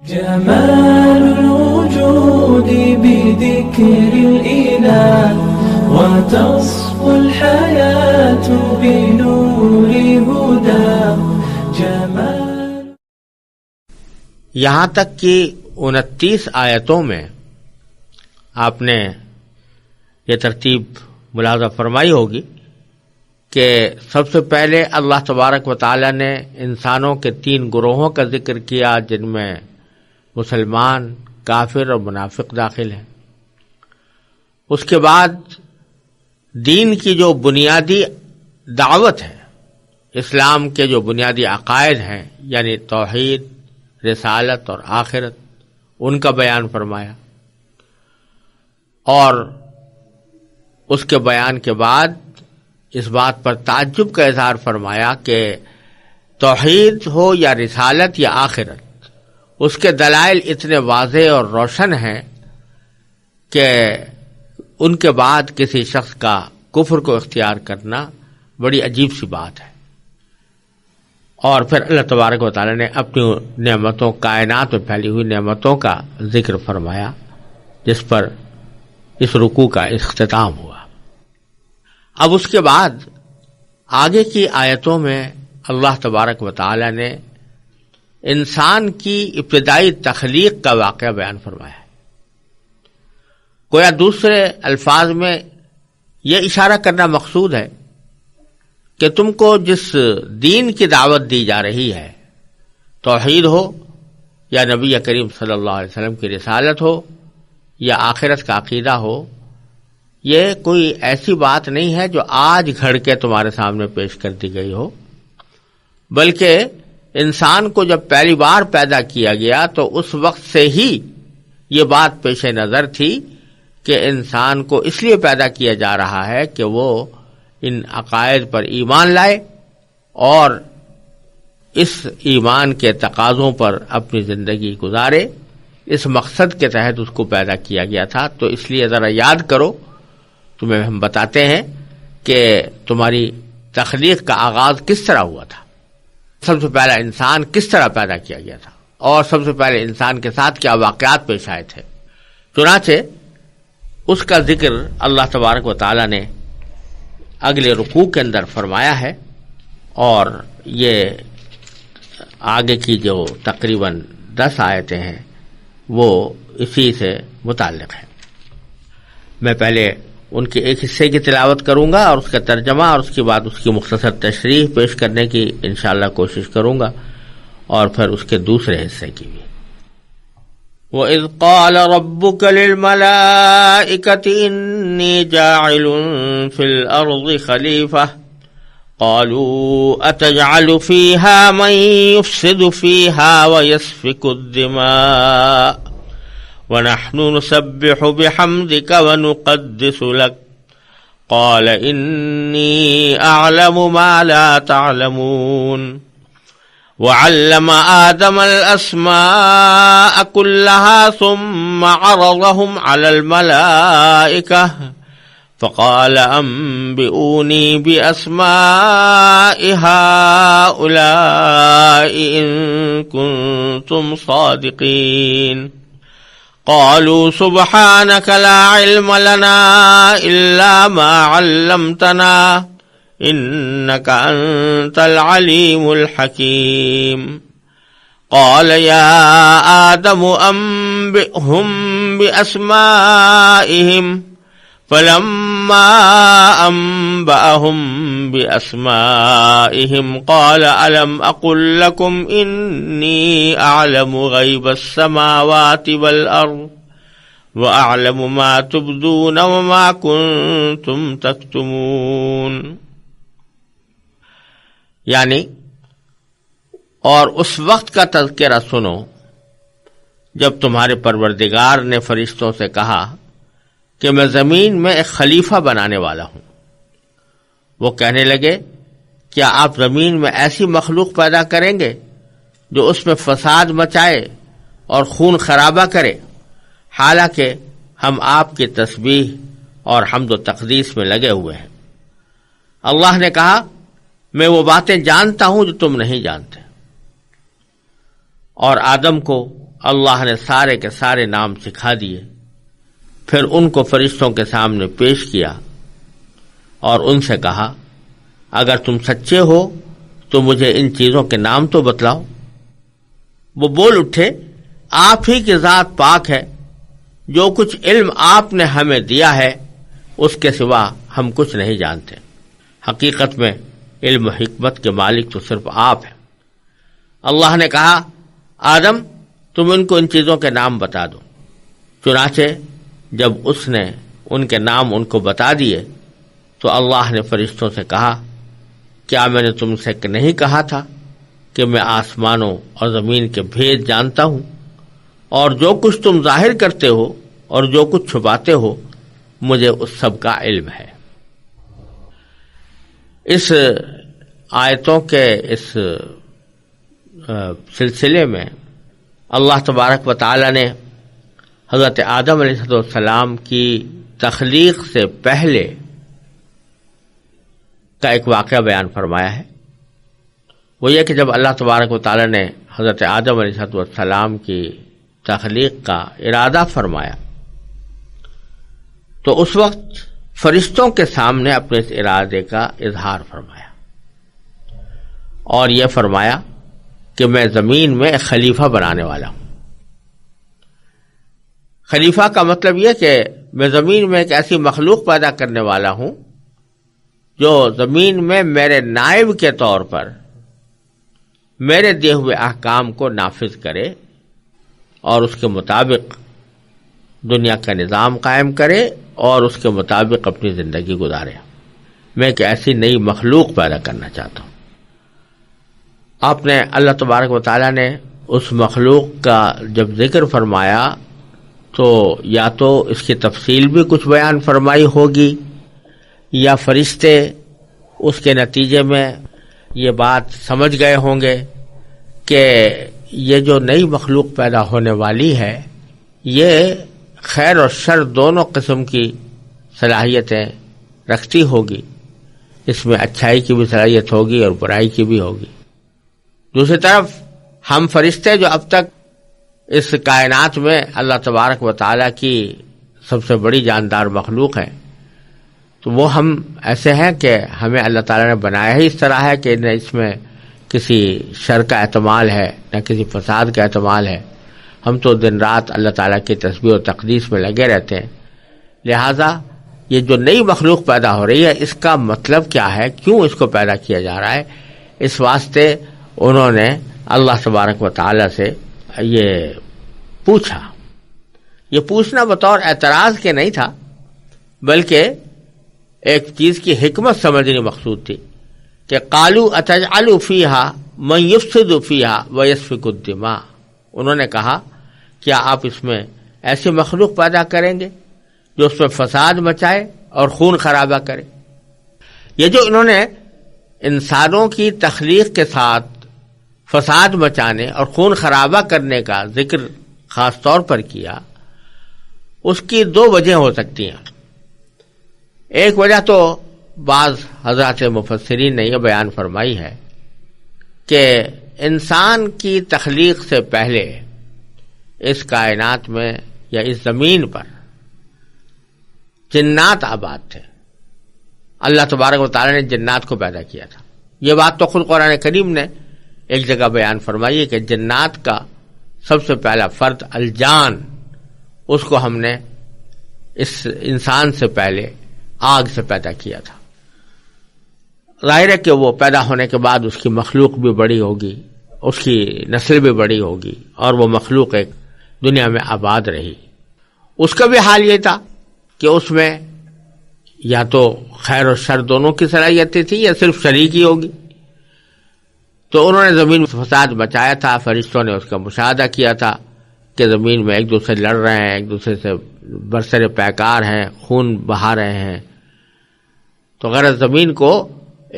جمال الوجود بذكر الإله وتصفو الحياة بنور هدى جمال. یہاں تک کہ 29 آیتوں میں آپ نے یہ ترتیب ملاحظہ فرمائی ہوگی کہ سب سے پہلے اللہ تبارک و تعالی نے انسانوں کے 3 گروہوں کا ذکر کیا، جن میں مسلمان، کافر اور منافق داخل ہیں. اس کے بعد دین کی جو بنیادی دعوت ہے، اسلام کے جو بنیادی عقائد ہیں، یعنی توحید، رسالت اور آخرت، ان کا بیان فرمایا. اور اس کے بیان کے بعد اس بات پر تعجب کا اظہار فرمایا کہ توحید ہو یا رسالت یا آخرت، اس کے دلائل اتنے واضح اور روشن ہیں کہ ان کے بعد کسی شخص کا کفر کو اختیار کرنا بڑی عجیب سی بات ہے. اور پھر اللہ تبارک و تعالی نے اپنی نعمتوں، کائنات میں پھیلی ہوئی نعمتوں کا ذکر فرمایا، جس پر اس رکوع کا اختتام ہوا. اب اس کے بعد آگے کی آیتوں میں اللہ تبارک و تعالی نے انسان کی ابتدائی تخلیق کا واقعہ بیان فرمایا ہے. گویا دوسرے الفاظ میں یہ اشارہ کرنا مقصود ہے کہ تم کو جس دین کی دعوت دی جا رہی ہے، توحید ہو یا نبی کریم صلی اللہ علیہ وسلم کی رسالت ہو یا آخرت کا عقیدہ ہو، یہ کوئی ایسی بات نہیں ہے جو آج گھڑ کے تمہارے سامنے پیش کر دی گئی ہو، بلکہ انسان کو جب پہلی بار پیدا کیا گیا تو اس وقت سے ہی یہ بات پیش نظر تھی کہ انسان کو اس لیے پیدا کیا جا رہا ہے کہ وہ ان عقائد پر ایمان لائے اور اس ایمان کے تقاضوں پر اپنی زندگی گزارے. اس مقصد کے تحت اس کو پیدا کیا گیا تھا. تو اس لیے ذرا یاد کرو، تمہیں ہم بتاتے ہیں کہ تمہاری تخلیق کا آغاز کس طرح ہوا تھا، سب سے پہلا انسان کس طرح پیدا کیا گیا تھا، اور سب سے پہلے انسان کے ساتھ کیا واقعات پیش آئے تھے. چنانچہ اس کا ذکر اللہ تبارک و تعالی نے اگلے رکوع کے اندر فرمایا ہے، اور یہ آگے کی جو تقریباً 10 آیتیں ہیں وہ اسی سے متعلق ہیں. میں پہلے ان کے ایک حصے کی تلاوت کروں گا اور اس کا ترجمہ، اور اس کے بعد اس کی مختصر تشریح پیش کرنے کی انشاءاللہ کوشش کروں گا، اور پھر اس کے دوسرے حصے کی بھی. وَإِذْ قَالَ رَبُّكَ لِلْمَلَائِكَةِ إِنِّي جَاعِلٌ فِي الْأَرْضِ خَلِيفَةً قَالُوا أَتَجْعَلُ فِيهَا مَن يُفْسِدُ فِيهَا وَيَسْفِكُ الدِّمَاءَ وَنَحْنُ نُسَبِّحُ بِحَمْدِكَ وَنُقَدِّسُ لَكَ قَالَ إِنِّي أَعْلَمُ مَا لَا تَعْلَمُونَ وَعَلَّمَ آدَمَ الْأَسْمَاءَ كُلَّهَا ثُمَّ عَرَضَهُمْ عَلَى الْمَلَائِكَةِ فَقَالَ أَنبِئُونِي بِأَسْمَاءِ هَؤُلَاءِ إِن كُنتُمْ صَادِقِينَ قالوا سبحانك لا علم لنا إلا ما علمتنا إنك أنت العليم الحكيم قال يا آدم أنبئهم بأسمائهم فلما أنبأهم بأسمائهم قال ألم أقل لكم إني أعلم غيب السماوات والأرض وأعلم ما تبدون وما كنتم تكتمون. یعنی اور اس وقت کا تذکرہ سنو جب تمہارے پروردگار نے فرشتوں سے کہا کہ میں زمین میں ایک خلیفہ بنانے والا ہوں. وہ کہنے لگے کیا آپ زمین میں ایسی مخلوق پیدا کریں گے جو اس میں فساد مچائے اور خون خرابہ کرے، حالانکہ ہم آپ کی تسبیح اور حمد و تقدیس میں لگے ہوئے ہیں. اللہ نے کہا میں وہ باتیں جانتا ہوں جو تم نہیں جانتے. اور آدم کو اللہ نے سارے کے سارے نام سکھا دیے، پھر ان کو فرشتوں کے سامنے پیش کیا اور ان سے کہا اگر تم سچے ہو تو مجھے ان چیزوں کے نام تو بتلاؤ۔ وہ بول اٹھے آپ ہی کی ذات پاک ہے، جو کچھ علم آپ نے ہمیں دیا ہے اس کے سوا ہم کچھ نہیں جانتے، حقیقت میں علم و حکمت کے مالک تو صرف آپ ہیں۔ اللہ نے کہا آدم تم ان کو ان چیزوں کے نام بتا دو۔ چنانچہ جب اس نے ان کے نام ان کو بتا دیے تو اللہ نے فرشتوں سے کہا کیا میں نے تم سے نہیں کہا تھا کہ میں آسمانوں اور زمین کے بھید جانتا ہوں، اور جو کچھ تم ظاہر کرتے ہو اور جو کچھ چھپاتے ہو مجھے اس سب کا علم ہے۔ اس آیتوں کے اس سلسلے میں اللہ تبارک و تعالی نے حضرت آدم علیہ السلام کی تخلیق سے پہلے کا ایک واقعہ بیان فرمایا ہے۔ وہ یہ کہ جب اللہ تبارک و تعالی نے حضرت آدم علیہ السلام کی تخلیق کا ارادہ فرمایا تو اس وقت فرشتوں کے سامنے اپنے اس ارادے کا اظہار فرمایا اور یہ فرمایا کہ میں زمین میں ایک خلیفہ بنانے والا ہوں۔ خلیفہ کا مطلب یہ کہ میں زمین میں ایک ایسی مخلوق پیدا کرنے والا ہوں جو زمین میں میرے نائب کے طور پر میرے دیے ہوئے احکام کو نافذ کرے اور اس کے مطابق دنیا کا نظام قائم کرے اور اس کے مطابق اپنی زندگی گزارے۔ میں ایک ایسی نئی مخلوق پیدا کرنا چاہتا ہوں۔ آپ نے اللہ تبارک و تعالیٰ نے اس مخلوق کا جب ذکر فرمایا تو یا تو اس کی تفصیل بھی کچھ بیان فرمائی ہوگی یا فرشتے اس کے نتیجے میں یہ بات سمجھ گئے ہوں گے کہ یہ جو نئی مخلوق پیدا ہونے والی ہے یہ خیر اور شر دونوں قسم کی صلاحیتیں رکھتی ہوگی، اس میں اچھائی کی بھی صلاحیت ہوگی اور برائی کی بھی ہوگی۔ دوسری طرف ہم فرشتے جو اب تک اس کائنات میں اللہ تبارک و تعالیٰ کی سب سے بڑی جاندار مخلوق ہیں، تو وہ ہم ایسے ہیں کہ ہمیں اللہ تعالیٰ نے بنایا ہی اس طرح ہے کہ نہ اس میں کسی شر کا احتمال ہے نہ کسی فساد کا احتمال ہے۔ ہم تو دن رات اللہ تعالیٰ کی تسبیح و تقدیس میں لگے رہتے ہیں۔ لہذا یہ جو نئی مخلوق پیدا ہو رہی ہے اس کا مطلب کیا ہے، کیوں اس کو پیدا کیا جا رہا ہے، اس واسطے انہوں نے اللہ تبارک و تعالیٰ سے یہ پوچھا۔ یہ پوچھنا بطور اعتراض کے نہیں تھا بلکہ ایک چیز کی حکمت سمجھنی مقصود تھی کہ قالوا اتجعل فیہا من یفسد فیہا ویسفک الدماء۔ انہوں نے کہا کیا آپ اس میں ایسی مخلوق پیدا کریں گے جو اس میں فساد مچائے اور خون خرابہ کرے۔ یہ جو انہوں نے انسانوں کی تخلیق کے ساتھ فساد مچانے اور خون خرابہ کرنے کا ذکر خاص طور پر کیا، اس کی دو وجہ ہو سکتی ہیں۔ ایک وجہ تو بعض حضرات مفسرین نے یہ بیان فرمائی ہے کہ انسان کی تخلیق سے پہلے اس کائنات میں یا اس زمین پر جنات آباد تھے۔ اللہ تبارک و تعالیٰ نے جنات کو پیدا کیا تھا۔ یہ بات تو خود قرآن کریم نے ایک جگہ بیان فرمائی ہے کہ جنات کا سب سے پہلا فرد الجان، اس کو ہم نے اس انسان سے پہلے آگ سے پیدا کیا تھا۔ ظاہر ہے کہ وہ پیدا ہونے کے بعد اس کی مخلوق بھی بڑی ہوگی، اس کی نسل بھی بڑی ہوگی اور وہ مخلوق ایک دنیا میں آباد رہی۔ اس کا بھی حال یہ تھا کہ اس میں یا تو خیر اور شر دونوں کی صلاحیتیں تھی یا صرف شریک ہی ہوگی۔ تو انہوں نے زمین میں فساد مچایا تھا، فرشتوں نے اس کا مشاہدہ کیا تھا کہ زمین میں ایک دوسرے لڑ رہے ہیں، ایک دوسرے سے برسر پیکار ہیں، خون بہا رہے ہیں۔ تو غرض زمین کو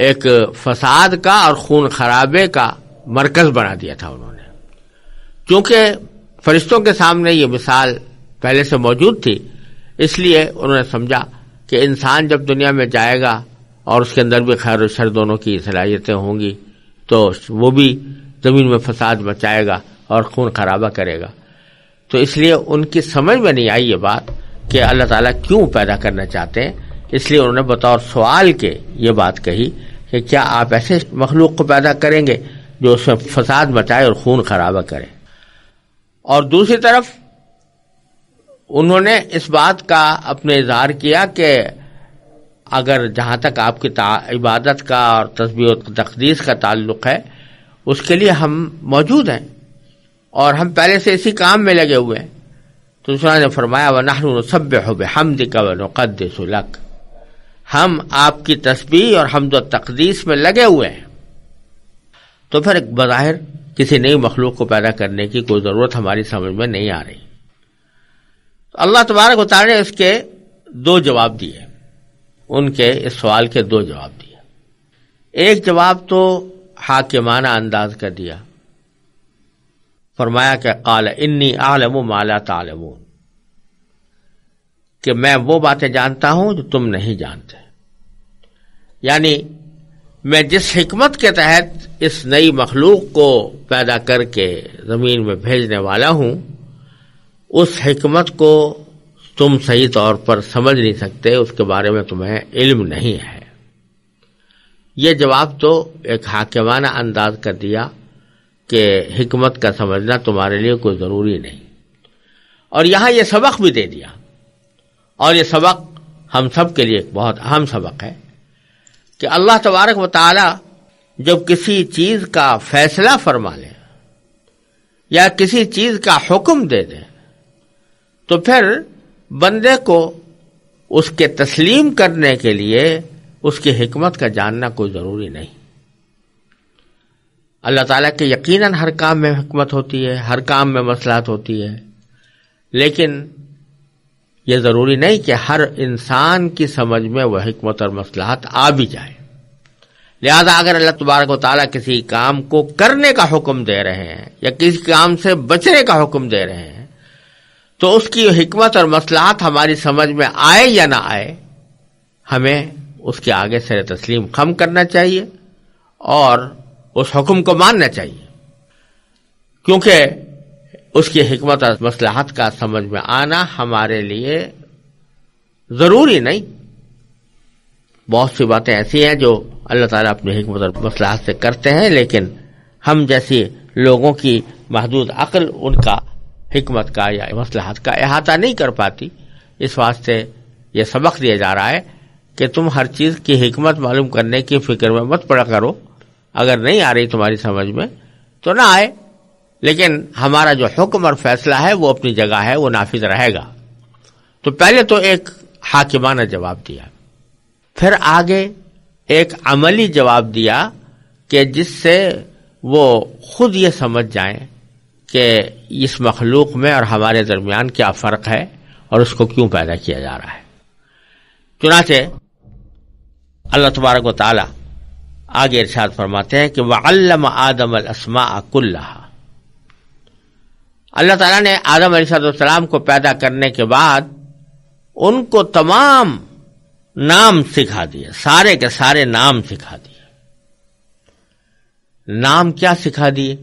ایک فساد کا اور خون خرابے کا مرکز بنا دیا تھا انہوں نے۔ چونکہ فرشتوں کے سامنے یہ مثال پہلے سے موجود تھی، اس لیے انہوں نے سمجھا کہ انسان جب دنیا میں جائے گا اور اس کے اندر بھی خیر و شر دونوں کی صلاحیتیں ہوں گی تو وہ بھی زمین میں فساد مچائے گا اور خون خرابہ کرے گا۔ تو اس لیے ان کی سمجھ میں نہیں آئی یہ بات کہ اللہ تعالیٰ کیوں پیدا کرنا چاہتے ہیں، اس لیے انہوں نے بطور سوال کے یہ بات کہی کہ کیا آپ ایسے مخلوق کو پیدا کریں گے جو اس میں فساد مچائے اور خون خرابہ کرے۔ اور دوسری طرف انہوں نے اس بات کا اپنے اظہار کیا کہ اگر جہاں تک آپ کی عبادت کا اور تسبیح و تقدیس کا تعلق ہے اس کے لیے ہم موجود ہیں اور ہم پہلے سے اسی کام میں لگے ہوئے ہیں۔ تو انہوں نے فرمایا وَنَحْنُ نُسَبِّحُ بِحَمْدِكَ وَنُقَدِّسُ لَكَ، ہم آپ کی تسبیح اور حمد و تقدیس میں لگے ہوئے ہیں۔ تو پھر بظاہر کسی نئی مخلوق کو پیدا کرنے کی کوئی ضرورت ہماری سمجھ میں نہیں آ رہی۔ اللہ تبارک و تعالی نے اس کے دو جواب دیے، ان کے اس سوال کے دو جواب دیے۔ ایک جواب تو حاکمانہ انداز کا دیا، فرمایا کہ قال انی اعلم ما لا تعلمون، کہ میں وہ باتیں جانتا ہوں جو تم نہیں جانتے، یعنی میں جس حکمت کے تحت اس نئی مخلوق کو پیدا کر کے زمین میں بھیجنے والا ہوں اس حکمت کو تم صحیح طور پر سمجھ نہیں سکتے، اس کے بارے میں تمہیں علم نہیں ہے۔ یہ جواب تو ایک حاکمانہ انداز کا دیا کہ حکمت کا سمجھنا تمہارے لیے کوئی ضروری نہیں، اور یہاں یہ سبق بھی دے دیا، اور یہ سبق ہم سب کے لیے ایک بہت اہم سبق ہے کہ اللہ تبارک و تعالی جب کسی چیز کا فیصلہ فرما لے یا کسی چیز کا حکم دے دے تو پھر بندے کو اس کے تسلیم کرنے کے لیے اس کی حکمت کا جاننا کوئی ضروری نہیں۔ اللہ تعالیٰ کے یقیناً ہر کام میں حکمت ہوتی ہے، ہر کام میں مصلحت ہوتی ہے، لیکن یہ ضروری نہیں کہ ہر انسان کی سمجھ میں وہ حکمت اور مصلحت آ بھی جائے۔ لہذا اگر اللہ تبارک و تعالیٰ کسی کام کو کرنے کا حکم دے رہے ہیں یا کسی کام سے بچنے کا حکم دے رہے ہیں تو اس کی حکمت اور مصلحت ہماری سمجھ میں آئے یا نہ آئے، ہمیں اس کے آگے سر تسلیم خم کرنا چاہیے اور اس حکم کو ماننا چاہیے، کیونکہ اس کی حکمت اور مصلحت کا سمجھ میں آنا ہمارے لیے ضروری نہیں۔ بہت سی باتیں ایسی ہیں جو اللہ تعالیٰ اپنی حکمت اور مصلحت سے کرتے ہیں، لیکن ہم جیسی لوگوں کی محدود عقل ان کا حکمت کا یا مصلحت کا احاطہ نہیں کر پاتی۔ اس واسطے یہ سبق دیا جا رہا ہے کہ تم ہر چیز کی حکمت معلوم کرنے کی فکر میں مت پڑا کرو، اگر نہیں آ رہی تمہاری سمجھ میں تو نہ آئے، لیکن ہمارا جو حکم اور فیصلہ ہے وہ اپنی جگہ ہے، وہ نافذ رہے گا۔ تو پہلے تو ایک حاکمانہ جواب دیا، پھر آگے ایک عملی جواب دیا کہ جس سے وہ خود یہ سمجھ جائیں کہ اس مخلوق میں اور ہمارے درمیان کیا فرق ہے اور اس کو کیوں پیدا کیا جا رہا ہے۔ چنانچہ اللہ تبارک و تعالی آگے ارشاد فرماتے ہیں کہ وَعَلَّمَ آدَمَ الْأَسْمَاءَ كُلَّهَا، اللہ تعالیٰ نے آدم علیہ السلام کو پیدا کرنے کے بعد ان کو تمام نام سکھا دیے، سارے کے سارے نام سکھا دیے۔ نام کیا سکھا دیے؟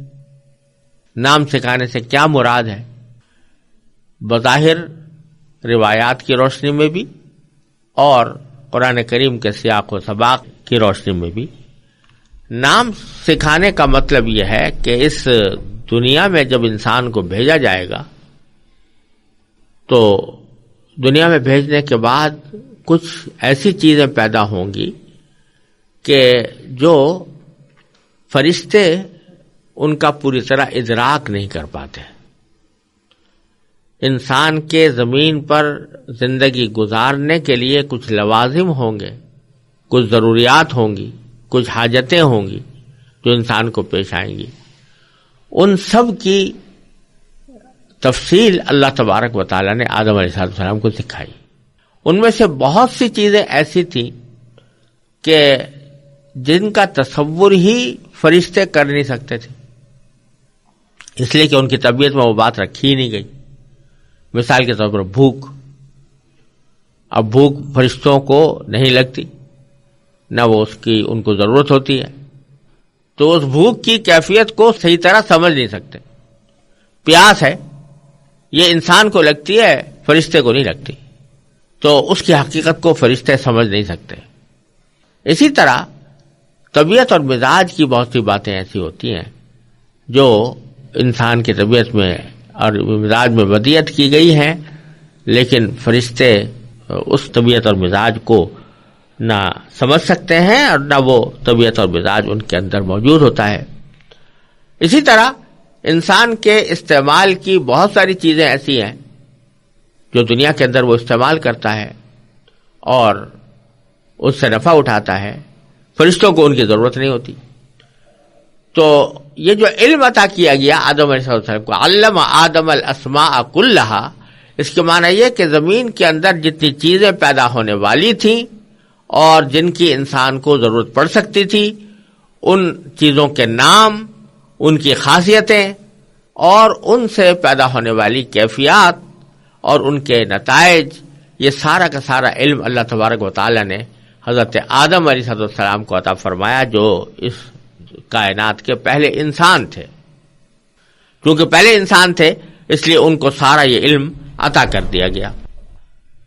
نام سکھانے سے کیا مراد ہے؟ بظاہر روایات کی روشنی میں بھی اور قرآن کریم کے سیاق و سباق کی روشنی میں بھی نام سکھانے کا مطلب یہ ہے کہ اس دنیا میں جب انسان کو بھیجا جائے گا تو دنیا میں بھیجنے کے بعد کچھ ایسی چیزیں پیدا ہوں گی کہ جو فرشتے ان کا پوری طرح ادراک نہیں کر پاتے۔ انسان کے زمین پر زندگی گزارنے کے لیے کچھ لوازم ہوں گے، کچھ ضروریات ہوں گی، کچھ حاجتیں ہوں گی جو انسان کو پیش آئیں گی، ان سب کی تفصیل اللہ تبارک و تعالیٰ نے آدم علیہ السلام کو سکھائی۔ ان میں سے بہت سی چیزیں ایسی تھیں کہ جن کا تصور ہی فرشتے کر نہیں سکتے تھے، اس لیے کہ ان کی طبیعت میں وہ بات رکھی ہی نہیں گئی۔ مثال کے طور پر بھوک، اب بھوک فرشتوں کو نہیں لگتی، نہ وہ اس کی ان کو ضرورت ہوتی ہے، تو اس بھوک کی کیفیت کو صحیح طرح سمجھ نہیں سکتے۔ پیاس ہے یہ انسان کو لگتی ہے، فرشتے کو نہیں لگتی، تو اس کی حقیقت کو فرشتے سمجھ نہیں سکتے۔ اسی طرح طبیعت اور مزاج کی بہت سی باتیں ایسی ہوتی ہیں جو انسان کی طبیعت میں اور مزاج میں ودیعت کی گئی ہیں، لیکن فرشتے اس طبیعت اور مزاج کو نہ سمجھ سکتے ہیں اور نہ وہ طبیعت اور مزاج ان کے اندر موجود ہوتا ہے۔ اسی طرح انسان کے استعمال کی بہت ساری چیزیں ایسی ہیں جو دنیا کے اندر وہ استعمال کرتا ہے اور اس سے نفع اٹھاتا ہے، فرشتوں کو ان کی ضرورت نہیں ہوتی۔ تو یہ جو علم عطا کیا گیا آدم علیہ السلام کو، علم آدم الاسماء کلھا، اس کے معنی یہ کہ زمین کے اندر جتنی چیزیں پیدا ہونے والی تھیں اور جن کی انسان کو ضرورت پڑ سکتی تھی، ان چیزوں کے نام، ان کی خاصیتیں اور ان سے پیدا ہونے والی کیفیات اور ان کے نتائج، یہ سارا کا سارا علم اللہ تبارک و تعالی نے حضرت آدم علیہ السلام کو عطا فرمایا، جو اس کائنات کے پہلے انسان تھے۔ کیونکہ پہلے انسان تھے اس لیے ان کو سارا یہ علم عطا کر دیا گیا۔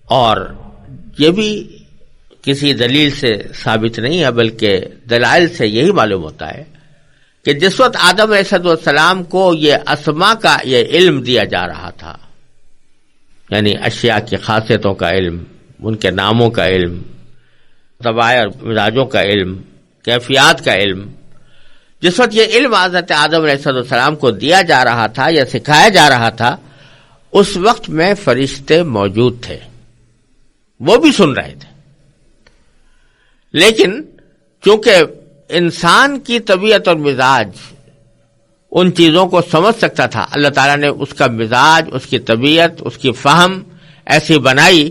اور یہ بھی کسی دلیل سے ثابت نہیں ہے، بلکہ دلائل سے یہی معلوم ہوتا ہے کہ جس وقت آدم علیہ السلام کو یہ اسماء کا یہ علم دیا جا رہا تھا، یعنی اشیاء کی خاصیتوں کا علم، ان کے ناموں کا علم، طبائع اور مزاجوں کا علم، کیفیات کا علم، جس وقت یہ علم حضرت آدم علیہ السلام کو دیا جا رہا تھا یا سکھایا جا رہا تھا، اس وقت میں فرشتے موجود تھے، وہ بھی سن رہے تھے۔ لیکن چونکہ انسان کی طبیعت اور مزاج ان چیزوں کو سمجھ سکتا تھا، اللہ تعالیٰ نے اس کا مزاج، اس کی طبیعت، اس کی فہم ایسی بنائی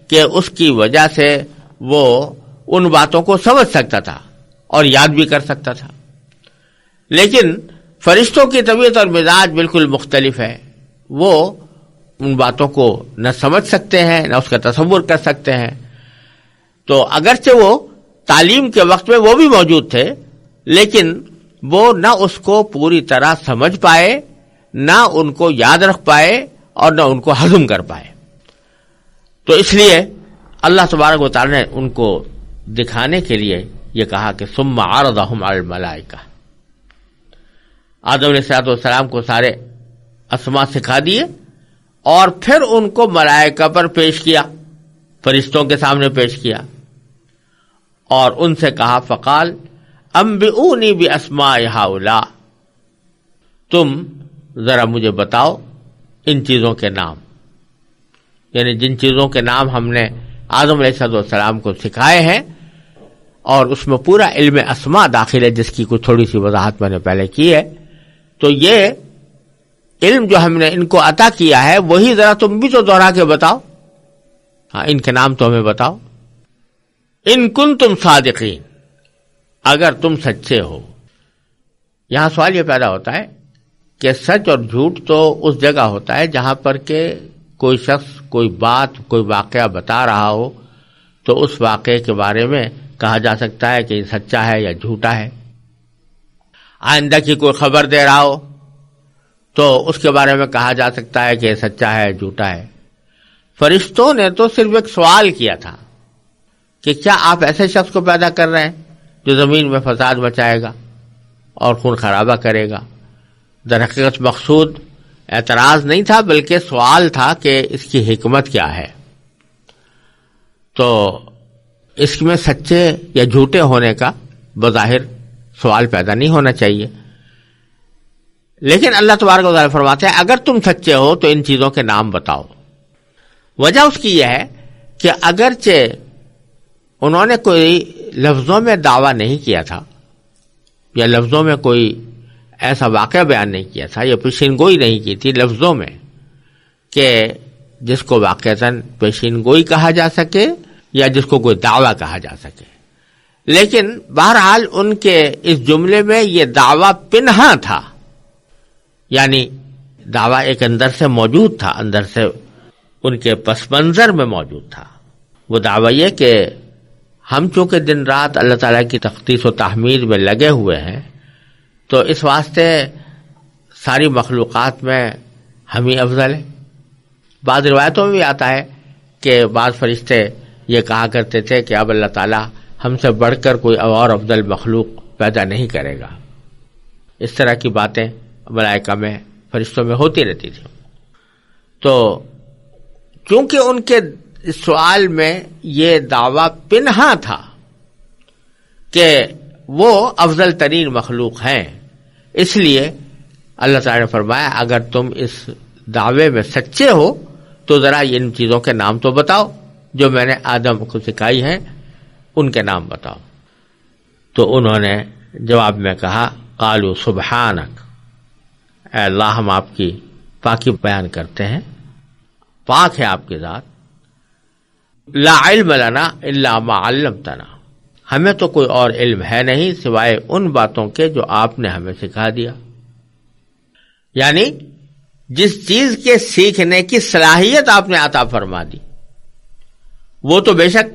کہ اس کی وجہ سے وہ ان باتوں کو سمجھ سکتا تھا اور یاد بھی کر سکتا تھا۔ لیکن فرشتوں کی طبیعت اور مزاج بالکل مختلف ہے، وہ ان باتوں کو نہ سمجھ سکتے ہیں، نہ اس کا تصور کر سکتے ہیں۔ تو اگرچہ وہ تعلیم کے وقت میں وہ بھی موجود تھے، لیکن وہ نہ اس کو پوری طرح سمجھ پائے، نہ ان کو یاد رکھ پائے اور نہ ان کو ہضم کر پائے۔ تو اس لیے اللہ تبارک و تعالی نے ان کو دکھانے کے لیے یہ کہا کہ ثم عرضهم علی الملائکہ، آدم علیہ السلام کو سارے اسماء سکھا دیے اور پھر ان کو ملائکہ پر پیش کیا، فرشتوں کے سامنے پیش کیا اور ان سے کہا فقال انبئونی باسماء ہؤلاء، تم ذرا مجھے بتاؤ ان چیزوں کے نام، یعنی جن چیزوں کے نام ہم نے آدم علیہ السلام کو سکھائے ہیں، اور اس میں پورا علم اسماء داخل ہے جس کی کچھ تھوڑی سی وضاحت میں نے پہلے کی ہے۔ تو یہ علم جو ہم نے ان کو عطا کیا ہے وہی ذرا تم بھی تو دوہرا کے بتاؤ، ہاں ان کے نام تو ہمیں بتاؤ۔ ان کنتم صادقین، اگر تم سچے ہو۔ یہاں سوال یہ پیدا ہوتا ہے کہ سچ اور جھوٹ تو اس جگہ ہوتا ہے جہاں پر کہ کوئی شخص کوئی بات کوئی واقعہ بتا رہا ہو تو اس واقعے کے بارے میں کہا جا سکتا ہے کہ یہ سچا ہے یا جھوٹا ہے۔ آئندہ کی کوئی خبر دے رہا ہو تو اس کے بارے میں کہا جا سکتا ہے کہ یہ سچا ہے جھوٹا ہے۔ فرشتوں نے تو صرف ایک سوال کیا تھا کہ کیا آپ ایسے شخص کو پیدا کر رہے ہیں جو زمین میں فساد مچائے گا اور خون خرابہ کرے گا؟ در حقیقت مقصود اعتراض نہیں تھا بلکہ سوال تھا کہ اس کی حکمت کیا ہے۔ تو اس میں سچے یا جھوٹے ہونے کا بظاہر سوال پیدا نہیں ہونا چاہیے، لیکن اللہ تبارک و تعالیٰ فرماتے ہیں اگر تم سچے ہو تو ان چیزوں کے نام بتاؤ۔ وجہ اس کی یہ ہے کہ اگرچہ انہوں نے کوئی لفظوں میں دعویٰ نہیں کیا تھا یا لفظوں میں کوئی ایسا واقعہ بیان نہیں کیا تھا یا پیشین گوئی نہیں کی تھی لفظوں میں کہ جس کو واقعتاً پیشین گوئی کہا جا سکے یا جس کو کوئی دعویٰ کہا جا سکے، لیکن بہرحال ان کے اس جملے میں یہ دعویٰ پنہاں تھا، یعنی دعویٰ ایک اندر سے موجود تھا، اندر سے ان کے پس منظر میں موجود تھا۔ وہ دعویٰ یہ کہ ہم چونکہ دن رات اللہ تعالیٰ کی تقدیس و تحمید میں لگے ہوئے ہیں تو اس واسطے ساری مخلوقات میں ہم ہی افضل ہیں، بعض روایتوں میں بھی آتا ہے کہ بعض فرشتے یہ کہا کرتے تھے کہ اب اللہ تعالیٰ ہم سے بڑھ کر کوئی اور افضل مخلوق پیدا نہیں کرے گا. اس طرح کی باتیں ملائکہ میں، فرشتوں میں ہوتی رہتی تھی. تو کیونکہ ان کے اس سوال میں یہ دعویٰ پنہاں تھا کہ وہ افضل ترین مخلوق ہیں، اس لیے اللہ تعالیٰ نے فرمایا اگر تم اس دعوے میں سچے ہو تو ذرا ان چیزوں کے نام تو بتاؤ جو میں نے آدم کو سکھائی ہیں، ان کے نام بتاؤ. تو انہوں نے جواب میں کہا قالوا سبحانک، اے اللہ ہم آپ کی پاکی بیان کرتے ہیں، پاک ہے آپ کی ذات. لا علم لنا الا ما علمتنا، ہمیں تو کوئی اور علم ہے نہیں سوائے ان باتوں کے جو آپ نے ہمیں سکھا دیا. یعنی جس چیز کے سیکھنے کی صلاحیت آپ نے عطا فرما دی وہ تو بے شک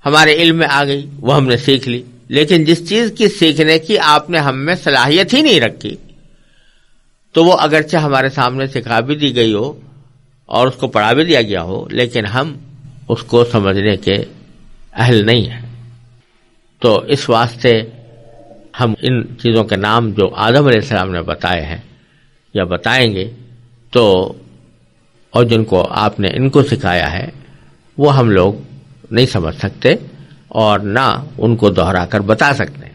ہمارے علم میں آ گئی، وہ ہم نے سیکھ لی، لیکن جس چیز کی سیکھنے کی آپ نے ہم میں صلاحیت ہی نہیں رکھی تو وہ اگرچہ ہمارے سامنے سکھا بھی دی گئی ہو اور اس کو پڑھا بھی دیا گیا ہو لیکن ہم اس کو سمجھنے کے اہل نہیں ہیں. تو اس واسطے ہم ان چیزوں کے نام جو آدم علیہ السلام نے بتائے ہیں یا بتائیں گے تو اور جن کو آپ نے ان کو سکھایا ہے وہ ہم لوگ نہیں سمجھ سکتے اور نہ ان کو دوہرا کر بتا سکتے.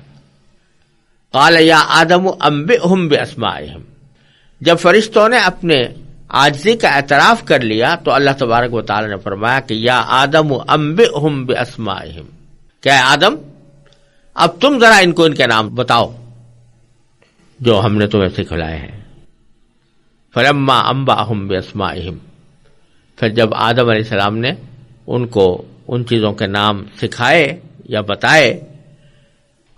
قال یا آدم انبئہم باسمائہم، جب فرشتوں نے اپنے عاجزی کا اعتراف کر لیا تو اللہ تبارک و تعالی نے فرمایا کہ یا آدم انبئہم باسمائہم، کہ اے آدم اب تم ذرا ان کو ان کے نام بتاؤ جو ہم نے تمہیں سکھلائے ہیں. فلما انبأہم باسمائہم، پھر جب آدم علیہ السلام نے ان کو ان چیزوں کے نام سکھائے یا بتائے،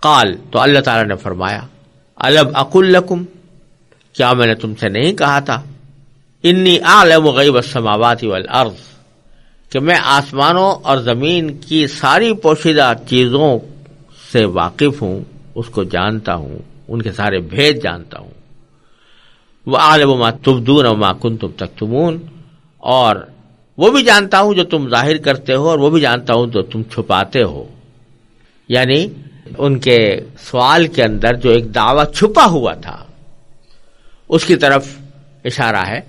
قال، تو اللہ تعالی نے فرمایا الم اقل لکم، کیا میں نے تم سے نہیں کہا تھا انی اعلم غیب السماوات والارض، کہ میں آسمانوں اور زمین کی ساری پوشیدہ چیزوں سے واقف ہوں، اس کو جانتا ہوں، ان کے سارے بھید جانتا ہوں. وَأَعْلَمُ مَا تُبْدُونَ وَمَا كُنْتُمْ تَكْتُمُونَ، اور وہ بھی جانتا ہوں جو تم ظاہر کرتے ہو اور وہ بھی جانتا ہوں جو تم چھپاتے ہو. یعنی ان کے سوال کے اندر جو ایک دعویٰ چھپا ہوا تھا اس کی طرف اشارہ ہے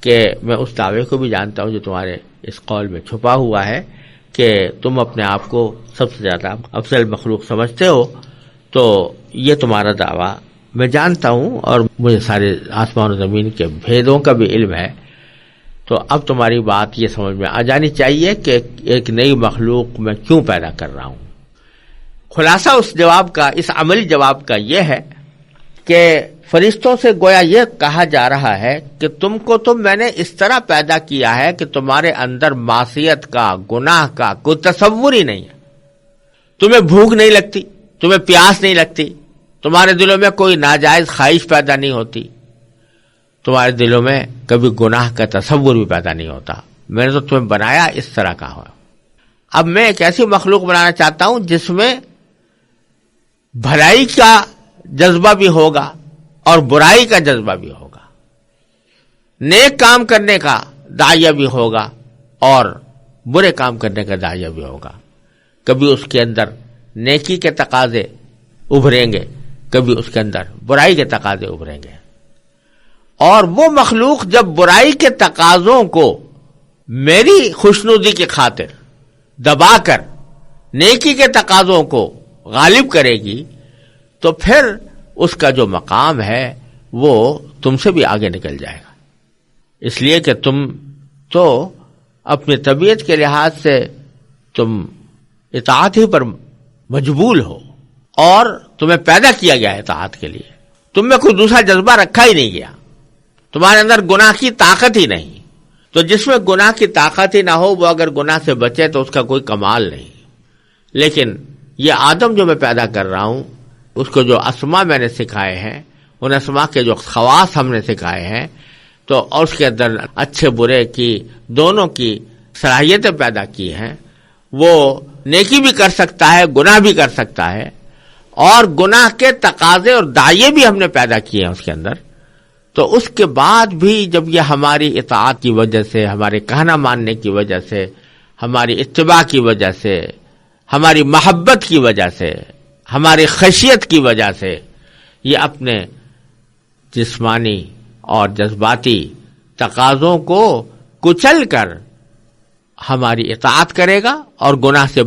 کہ میں اس دعوے کو بھی جانتا ہوں جو تمہارے اس قول میں چھپا ہوا ہے کہ تم اپنے آپ کو سب سے زیادہ افضل مخلوق سمجھتے ہو. تو یہ تمہارا دعویٰ میں جانتا ہوں اور مجھے سارے آسمان و زمین کے بھیدوں کا بھی علم ہے. تو اب تمہاری بات یہ سمجھ میں آ جانی چاہیے کہ ایک نئی مخلوق میں کیوں پیدا کر رہا ہوں. خلاصہ اس جواب کا، اس عملی جواب کا یہ ہے کہ فرشتوں سے گویا یہ کہا جا رہا ہے کہ تم کو تو میں نے اس طرح پیدا کیا ہے کہ تمہارے اندر معصیت کا، گناہ کا کوئی تصور ہی نہیں ہے. تمہیں بھوک نہیں لگتی، تمہیں پیاس نہیں لگتی، تمہارے دلوں میں کوئی ناجائز خواہش پیدا نہیں ہوتی، تمہارے دلوں میں کبھی گناہ کا تصور بھی پیدا نہیں ہوتا. میں نے تو تمہیں بنایا اس طرح کا ہو. اب میں ایک ایسی مخلوق بنانا چاہتا ہوں جس میں بھلائی کا جذبہ بھی ہوگا اور برائی کا جذبہ بھی ہوگا، نیک کام کرنے کا داعیہ بھی ہوگا اور برے کام کرنے کا داعیہ بھی ہوگا. کبھی اس کے اندر نیکی کے تقاضے ابھریں گے، کبھی اس کے اندر برائی کے تقاضے ابھریں گے. اور وہ مخلوق جب برائی کے تقاضوں کو میری خوشنودی کی خاطر دبا کر نیکی کے تقاضوں کو غالب کرے گی تو پھر اس کا جو مقام ہے وہ تم سے بھی آگے نکل جائے گا. اس لیے کہ تم تو اپنی طبیعت کے لحاظ سے تم اطاعت ہی پر مجبول ہو اور تمہیں پیدا کیا گیا ہے اطاعت کے لیے. تم میں کوئی دوسرا جذبہ رکھا ہی نہیں گیا، تمہارے اندر گناہ کی طاقت ہی نہیں. تو جس میں گناہ کی طاقت ہی نہ ہو وہ اگر گناہ سے بچے تو اس کا کوئی کمال نہیں. لیکن یہ آدم جو میں پیدا کر رہا ہوں اس کو جو اسما میں نے سکھائے ہیں، ان اسما کے جو خواص ہم نے سکھائے ہیں، تو اور اس کے اندر اچھے برے کی دونوں کی صلاحیتیں پیدا کی ہیں. وہ نیکی بھی کر سکتا ہے، گناہ بھی کر سکتا ہے، اور گناہ کے تقاضے اور داعیے بھی ہم نے پیدا کیے ہیں اس کے اندر. تو اس کے بعد بھی جب یہ ہماری اطاعت کی وجہ سے، ہمارے کہنا ماننے کی وجہ سے، ہماری اتباع کی وجہ سے، ہماری محبت کی وجہ سے، ہماری خشیت کی وجہ سے یہ اپنے جسمانی اور جذباتی تقاضوں کو کچل کر ہماری اطاعت کرے گا اور گناہ سے